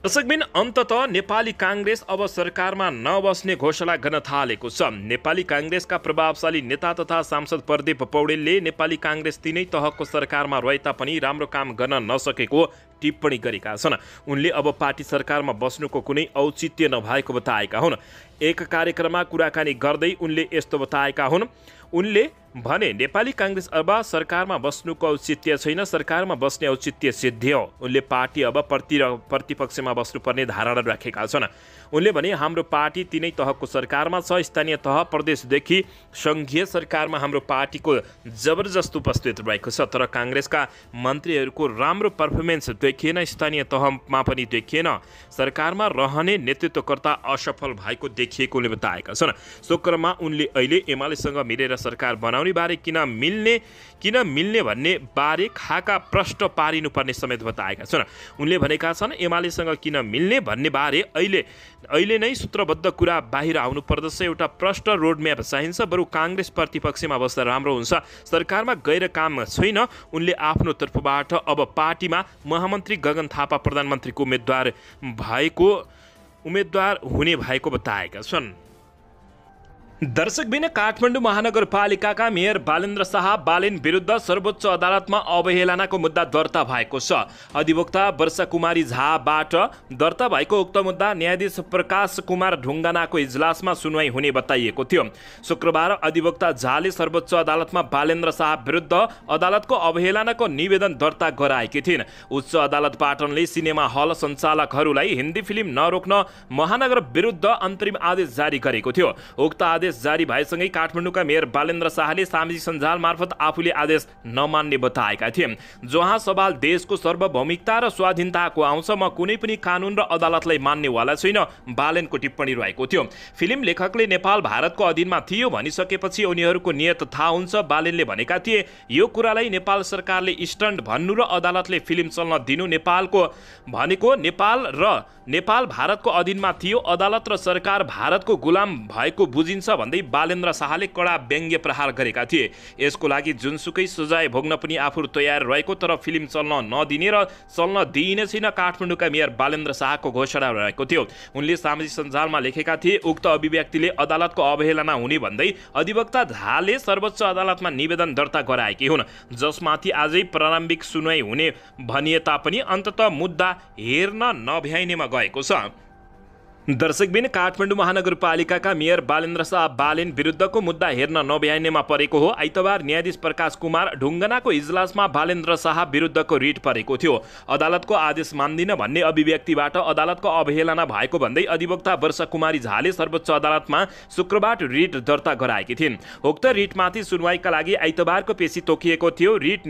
दर्शकबिन अन्ततः नेपाली काङ्ग्रेस अब सरकारमा नबस्ने घोषणा गर्न थालेको छ। नेपाली काङ्ग्रेसका प्रभावशाली नेता तथा सांसद प्रदीप पौडेलले नेपाली काङ्ग्रेस तीनै तहको सरकारमा रहे तापनि राम्रो काम गर्न नसकेको टिप्पणी गरेका छन्। उनले अब पार्टी सरकारमा बस्नुको कुनै औचित्य नभएको बताएका हुन्। एक कार्यक्रममा कुराकानी गर्दै उनले यस्तो बताएका हुन्। उनले भने नेपाली काङ्ग्रेस अब सरकारमा बस्नुको औचित्य छैन, सरकारमा बस्ने औचित्य सिद्धियो। उनले पार्टी अब प्रतिपक्षमा बस्नुपर्ने धारणा राखेका छन्। उनले भने हाम्रो पार्टी तीनै तहको सरकारमा छ। स्थानीय तह प्रदेशदेखि सङ्घीय सरकारमा हाम्रो पार्टीको जबरजस्त उपस्थित रहेको छ, तर काङ्ग्रेसका मन्त्रीहरूको राम्रो पर्फर्मेन्स देखिएन, स्थानीय तहमा पनि देखिएन। सरकारमा रहने नेतृत्वकर्ता असफल भएको देखिएको उनले बताएका छन्। सो क्रममा उनले अहिले एमालेसँग मिलेर सरकार बनाउने बारे किन मिल्ने भन्ने बारे खाका प्रश्न पारिनुपर्ने समेत बताएका छन्। उनले भनेका छन् एमालेसँग किन मिल्ने भन्ने बारे अहिले नै सूत्रबद्ध कुरा बाहिर आउनु पर्दछ। एउटा प्रश्न रोडम्याप चाहिन्छ। बरु काङ्ग्रेस प्रतिपक्षमा बस्दा राम्रो हुन्छ, सरकारमा गएर काम छैन। उनले आफ्नो तर्फबाट अब पार्टीमा महामन्त्री गगन थापा प्रधानमन्त्रीको उम्मेद्वार हुने भएको बताएका छन्। दर्शकबिन काठमाडौँ महानगरपालिकाका मेयर बालेन्द्र शाह बालेन विरुद्ध सर्वोच्च अदालतमा अवहेलनाको मुद्दा दर्ता भएको छ। अधिवक्ता वर्षा कुमारी झाबाट दर्ता भएको उक्त मुद्दा न्यायाधीश प्रकाश कुमार ढुङ्गानाको इजलासमा सुनवाई हुने बताइएको थियो। शुक्रबार अधिवक्ता झाले सर्वोच्च अदालतमा बालेन्द्र शाह विरुद्ध अदालतको अवहेलनाको निवेदन दर्ता गराएकी थिइन्। उच्च अदालत पाटनले सिनेमा हल सञ्चालकहरूलाई हिन्दी फिल्म नरोक्न महानगर विरुद्ध अन्तरिम आदेश जारी गरेको थियो। उक्त आदेश जारी भएसँगै काठमाडौँका मेयर बालेन्द्र शाहले सामाजिक सञ्जाल मार्फत आफूले आदेश नमान्ने बताएका थिए। जहाँ सवाल देशको सार्वभौमिकता र स्वाधीनताको आउँछ, म कुनै पनि कानुन र अदालतलाई मान्नेवाला छैन, बालेनको टिप्पणी रहेको थियो। फिल्म लेखकले नेपाल भारतको अधीनमा थियो भनिसकेपछि उनीहरूको नियत थाहा हुन्छ, बालेनले भनेका थिए। यो कुरालाई नेपाल सरकारले स्टन्ट भन्नु र अदालतले फिल्म चल्न दिनु भनेको नेपाल भारतको अधीनमा थियो, अदालत र सरकार भारतको गुलाम भएको बुझिन्छ भन्दै बालेन्द्र शाहले कडा व्यङ्ग्य प्रहार गरेका थिए। यसको लागि जुनसुकै सजाय भोग्न पनि आफू तयार रहेको, तर फिल्म चल्न नदिने र चल्न दिइने छैन काठमाडौँका मेयर बालेन्द्र शाहको घोषणा रहेको थियो। उनले सामाजिक सञ्जालमा लेखेका थिए, उक्त अभिव्यक्तिले अदालतको अवहेलना हुने भन्दै अधिवक्ता झाले सर्वोच्च अदालतमा निवेदन दर्ता गराएकी हुन्, जसमाथि आजै प्रारम्भिक सुनवाई हुने भनिए तापनि अन्ततः मुद्दा हेर्न नभ्याइनेमा गएको छ। दर्शकबिन काठमाडौँ महानगरपालिकाका मेयर बालेन्द्र शाह बालेन विरुद्धको मुद्दा हेर्न नभ्याइनेमा परेको हो। आइतबार न्यायाधीश प्रकाश कुमार ढुङ्गानाको इजलासमा बालेन्द्र शाह विरुद्धको रिट परेको थियो। अदालतको आदेश मान्दिन भन्ने अभिव्यक्तिबाट अदालतको अवहेलना भएको भन्दै अधिवक्ता वर्षा कुमारी झाले सर्वोच्च अदालतमा शुक्रबार रिट दर्ता गराएकी थिइन्। उक्त रिटमाथि सुनवाईका लागि आइतबारको पेशी तोकिएको थियो। रिट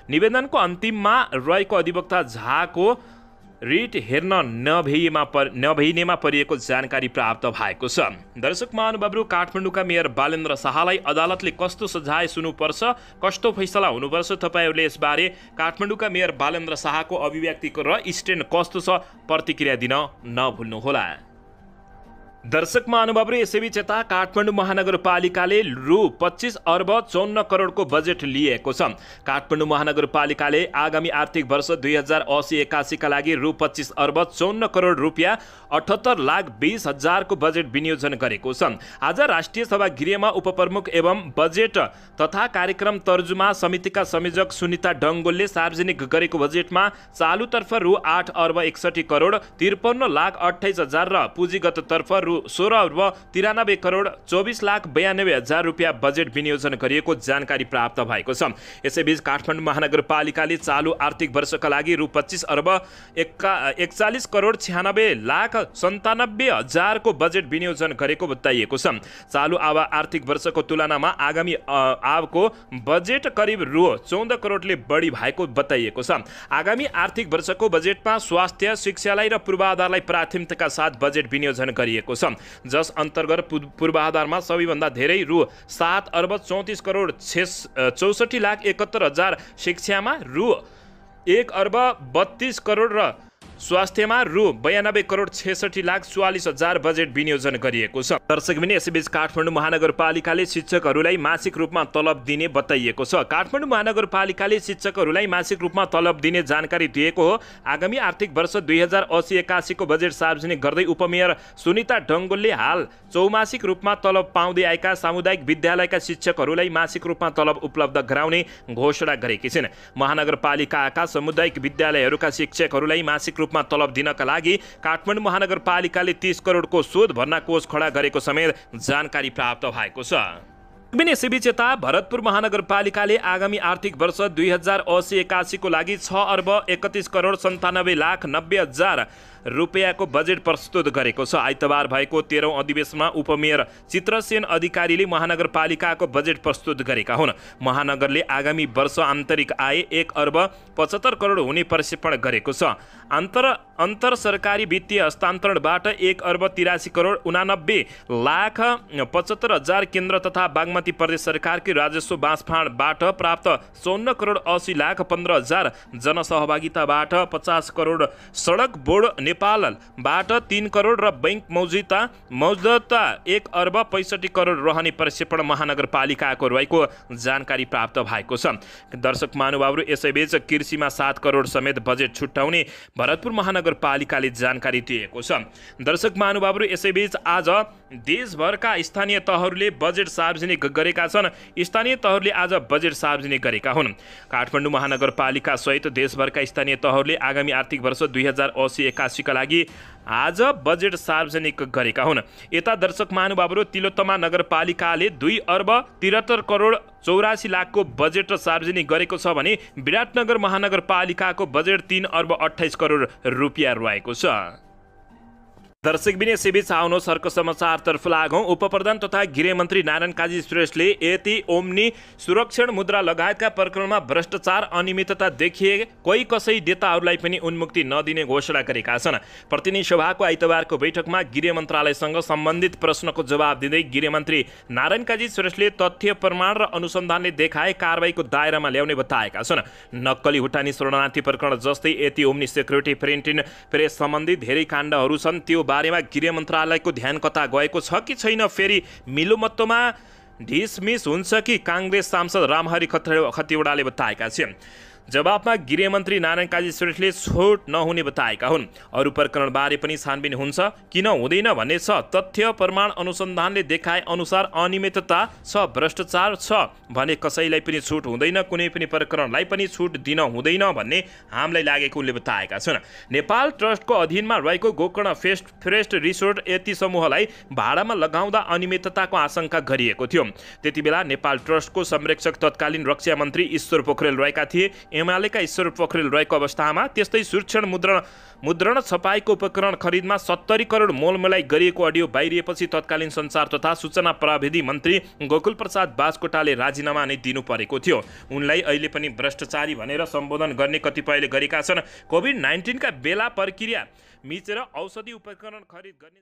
निवेदनको अन्तिममा रहेको अधिवक्ता झाको रिट हेर्न नभइनेमा परिएको जानकारी प्राप्त भएको छ। दर्शक महानुभावहरू, काठमाडौँका मेयर बालेन्द्र शाहलाई अदालतले कस्तो सजाय सुन्नुपर्छ, कस्तो फैसला हुनुपर्छ, तपाईँहरूले यसबारे काठमाडौँका मेयर बालेन्द्र शाहको अभिव्यक्तिको र स्ट्यान्ड कस्तो छ प्रतिक्रिया दिन नभुल्नुहोला। दर्शक महानुभावहरू, यसैबीच यता काठमाडौँ महानगरपालिकाले रु 25 अर्ब 54 करोडको बजेट लिएको छ। काठमाडौँ महानगरपालिकाले आगामी आर्थिक वर्ष 2080-81 का लागि रु 25 अर्ब 54 करोड रुपियाँ 78 लाख 20 हजारको बजेट विनियोजन गरेको छ। आज राष्ट्रिय सभागृहमा उपप्रमुख एवं बजेट तथा कार्यक्रम तर्जुमा समितिका संयोजक सुनिता डङ्गोलले सार्वजनिक गरेको बजेटमा चालुतर्फ रु 8 अर्ब 61 करोड 53 लाख 28 हजार र पुँजीगत तर्फ रु 16 अर्ब 93 करोड 24 लाख 92 हजार रुपियाँ बजेट विनियोजन गरिएको जानकारी प्राप्त भएको छ। यसैबीच काठमाडौँ महानगरपालिकाले चालु आर्थिक वर्षका लागि रु 25 अर्ब 41 करोड 96 लाख 97 हजारको बजेट विनियोजन गरेको बताइएको छ। चालु आर्थिक वर्षको तुलनामा आगामी आवको बजेट करिब रु 14 करोडले बढी भएको बताइएको छ। आगामी आर्थिक वर्षको बजेटमा स्वास्थ्य, शिक्षालाई र पूर्वाधारलाई प्राथमिकताका साथ बजेट विनियोजन गरिएको छ, जस अन्तर्गत पूर्वाधारमा सबैभन्दा धेरै रु 7 अर्ब 34 करोड 64 लाख 71 हजार, शिक्षामा रु 1 अर्ब 32 करोड र स्वास्थ्यमा रु 92,46,44,00,000 बजेट विनियोजन गरिएको छ। दर्शकबिन यसैबीच काठमाडौँ महानगरपालिकाले शिक्षकहरूलाई मासिक रूपमा तलब दिने बताइएको छ। काठमाडौँ महानगरपालिकाले शिक्षकहरूलाई मासिक रूपमा तलब दिने जानकारी दिएको हो। आगामी आर्थिक वर्ष 2080-81 को बजेट सार्वजनिक गर्दै उपमेयर सुनिता डङ्गोलले हाल चौमासिक रूपमा तलब पाउँदै आएका सामुदायिक विद्यालयका शिक्षकहरूलाई मासिक रूपमा तलब उपलब्ध गराउने घोषणा गरेकी छिन्। महानगरपालिकाका सामुदायिक विद्यालयहरूका शिक्षकहरूलाई मासिक रूपमा तलब दिनका लागि काठमाडौँ महानगरपालिकाले 30 करोडको शोध भर्ना कोष खडा गरेको समेत जानकारी प्राप्त भएको छ। यसैबीच यता भरतपुर महानगरपालिकाले आगामी आर्थिक वर्ष 2080-81 को लागि 6,31,97,90,000 रुपियाँको बजेट प्रस्तुत गरेको छ। आइतबार भएको 13औं अधिवेशनमा उपमेयर चित्रसेन अधिकारीले महानगरपालिकाको बजेट प्रस्तुत गरेका हुन्। महानगरले आगामी वर्ष आन्तरिक आय 1,75 करोड हुने प्रक्षेपण गरेको छ। अन्तर सरकारी वित्तीय हस्तान्तरणबाट 1,83,89,75,000 केन्द्र तथा बागमती प्रदेश सरकारकी राजस्व बाँसफाँडबाट प्राप्त 54,80,15,000 जनसहभागिताबाट 50 करोड, सडक बोर्ड नेपालबाट 3 करोड र बैंक मौजुदा 1,65 करोड रहने प्रक्षेपण महानगरपालिकाको रहेको जानकारी प्राप्त भएको छ। दर्शक महानुभावहरू यसैबीच कृषिमा 7 करोड समेत बजेट छुट्याउने भरतपुर महानगरपालिकाले जानकारी दिएको छ। दर्शक महानुभावहरू यसैबीच आज देशभरका स्थानीय तहहरूले बजेट सार्वजनिक गरेका छन्। स्थानीय तहहरूले आज बजेट सार्वजनिक गरेका हुन्। काठमाडौँ महानगरपालिका सहित देशभरका स्थानीय तहहरूले आगामी आर्थिक वर्ष 2080-81 का लागि आज बजेट सार्वजनिक गरेका हुन्। यता दर्शक महानुभावहरू तिलोत्तमा नगरपालिकाले 2,73,84,00,000 बजेट सार्वजनिक गरेको छ भने विराटनगर महानगरपालिकाको बजेट 3,28,00,00,000 रुपियाँ रहेको छ। दर्शकबिन यसैबीच आउनुहोस् अर्को समाचारतर्फ लागौँ। उपप्रधान तथा गृहमन्त्री नारायण काजी श्रेष्ठले यति ओम्नी सुरक्षण मुद्रा लगायतका प्रकरणमा भ्रष्टाचार अनियमितता देखिए कोही कसै नेताहरूलाई पनि उन्मुक्ति नदिने घोषणा गरेका छन्। प्रतिनिधि सभाको आइतबारको बैठकमा गृह मन्त्रालयसँग सम्बन्धित प्रश्नको जवाब दिँदै गृहमन्त्री नारायण काजी श्रेष्ठले तथ्य प्रमाण र अनुसन्धानले देखाए कारबाहीको दायरामा ल्याउने बताएका छन्। नक्कली हुटानी शरणार्थी प्रकरण जस्तै यति ओम्नी सेक्युरिटी प्रिन्टिङ प्रेस सम्बन्धी धेरै काण्डहरू छन्। त्यो बारेमा गृह मन्त्रालयको ध्यान कता गएको छ कि छैन, फेरि मिलोमत्तोमा ढिसमिस हुन्छ कि, काङ्ग्रेस सांसद रामहरि खतिवडाले बताएका छन्। जवाबमा गृहमन्त्री नारायण काजी श्रेष्ठले छुट नहुने बताएका हुन्। अरू प्रकरणबारे पनि छानबिन हुन्छ किन हुँदैन भन्ने छ। तथ्य प्रमाण अनुसन्धानले देखाए अनुसार अनियमितता छ, भ्रष्टाचार छ भने कसैलाई पनि छुट हुँदैन, कुनै पनि प्रकरणलाई पनि छुट दिन हुँदैन भन्ने हामीलाई लागेको उनले बताएका छन्। नेपाल ट्रस्टको अधीनमा रहेको गोकर्ण फरेस्ट रिसोर्ट यति समूहलाई भाडामा लगाउँदा अनियमितताको आशंका गरिएको थियो। त्यति बेला नेपाल ट्रस्टको संरक्षक तत्कालीन रक्षा मन्त्री ईश्वर पोखरेल रहेका थिए। एमालेका ईश्वर पोखरेल रहेको अवस्थामा त्यस्तै सुरक्षण मुद्रण छपाईको उपकरण खरिदमा 70 करोड मोलमलाई गरिएको अडियो बाहिरिएपछि तत्कालीन सञ्चार तथा सूचना प्रविधि मन्त्री गोकुल प्रसाद बाजकोटाले राजीनामा नै दिनु परेको थियो। उनलाई अहिले पनि भ्रष्टाचारी भनेर सम्बोधन गर्ने कतिपयले गरेका छन्। कोभिड-19 का बेला प्रक्रिया मिचेर औषधि उपकरण खरिद गर्ने